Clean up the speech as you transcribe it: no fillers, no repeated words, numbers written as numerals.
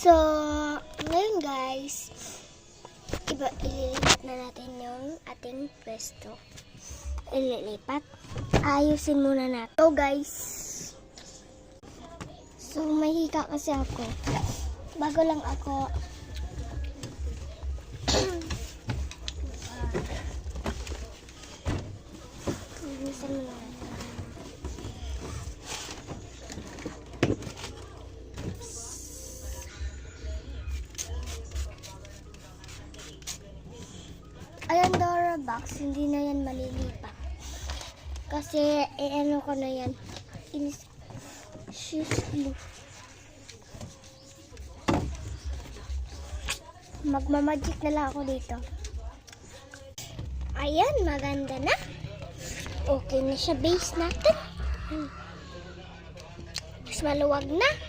So, ngayon guys, ililipat na natin yung ating pwesto. Ililipat. Ayusin muna natin. So guys, so may hika kasi ako. Bago lang ako. Ayusin muna natin. Ayan, Dora box, hindi na yan malilipat. Kasi, ano ko na yan. Shoes glue. Magmamagic na lang ako dito. Ayan, maganda na. Okay na siya base natin. Mas maluwag na.